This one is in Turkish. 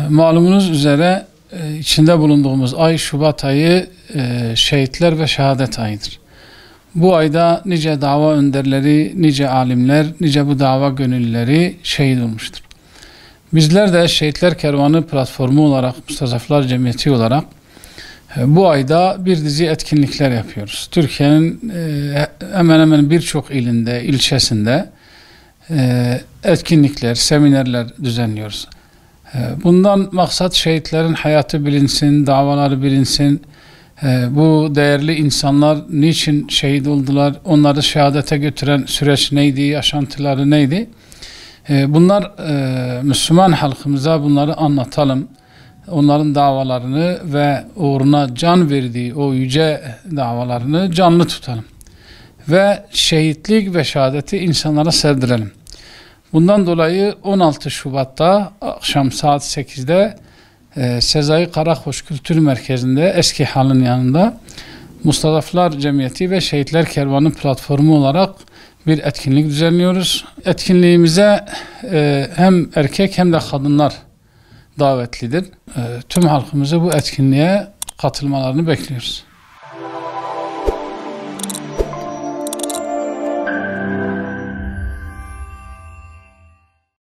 Malumunuz üzere içinde bulunduğumuz ay Şubat ayı şehitler ve şehadet ayıdır. Bu ayda nice dava önderleri, nice alimler, nice bu dava gönüllüleri şehit olmuştur. Bizler de Şehitler Kervanı platformu olarak, Mustazaflar Cemiyeti olarak bu ayda bir dizi etkinlikler yapıyoruz. Türkiye'nin hemen hemen birçok ilinde, ilçesinde etkinlikler, seminerler düzenliyoruz. Bundan maksat şehitlerin hayatı bilinsin, davaları bilinsin. Bu değerli insanlar niçin şehit oldular, onları şehadete götüren süreç neydi, yaşantıları neydi? Bunlar Müslüman halkımıza bunları anlatalım. Onların davalarını ve uğruna can verdiği o yüce davalarını canlı tutalım. Ve şehitlik ve şehadeti insanlara sevdirelim. Bundan dolayı 16 Şubat'ta akşam saat 8'de Sezai Karakoç Kültür Merkezi'nde eski halın yanında Mustazaflar Cemiyeti ve Şehitler Kervanı platformu olarak bir etkinlik düzenliyoruz. Etkinliğimize hem erkek hem de kadınlar davetlidir. Tüm halkımızı bu etkinliğe katılmalarını bekliyoruz.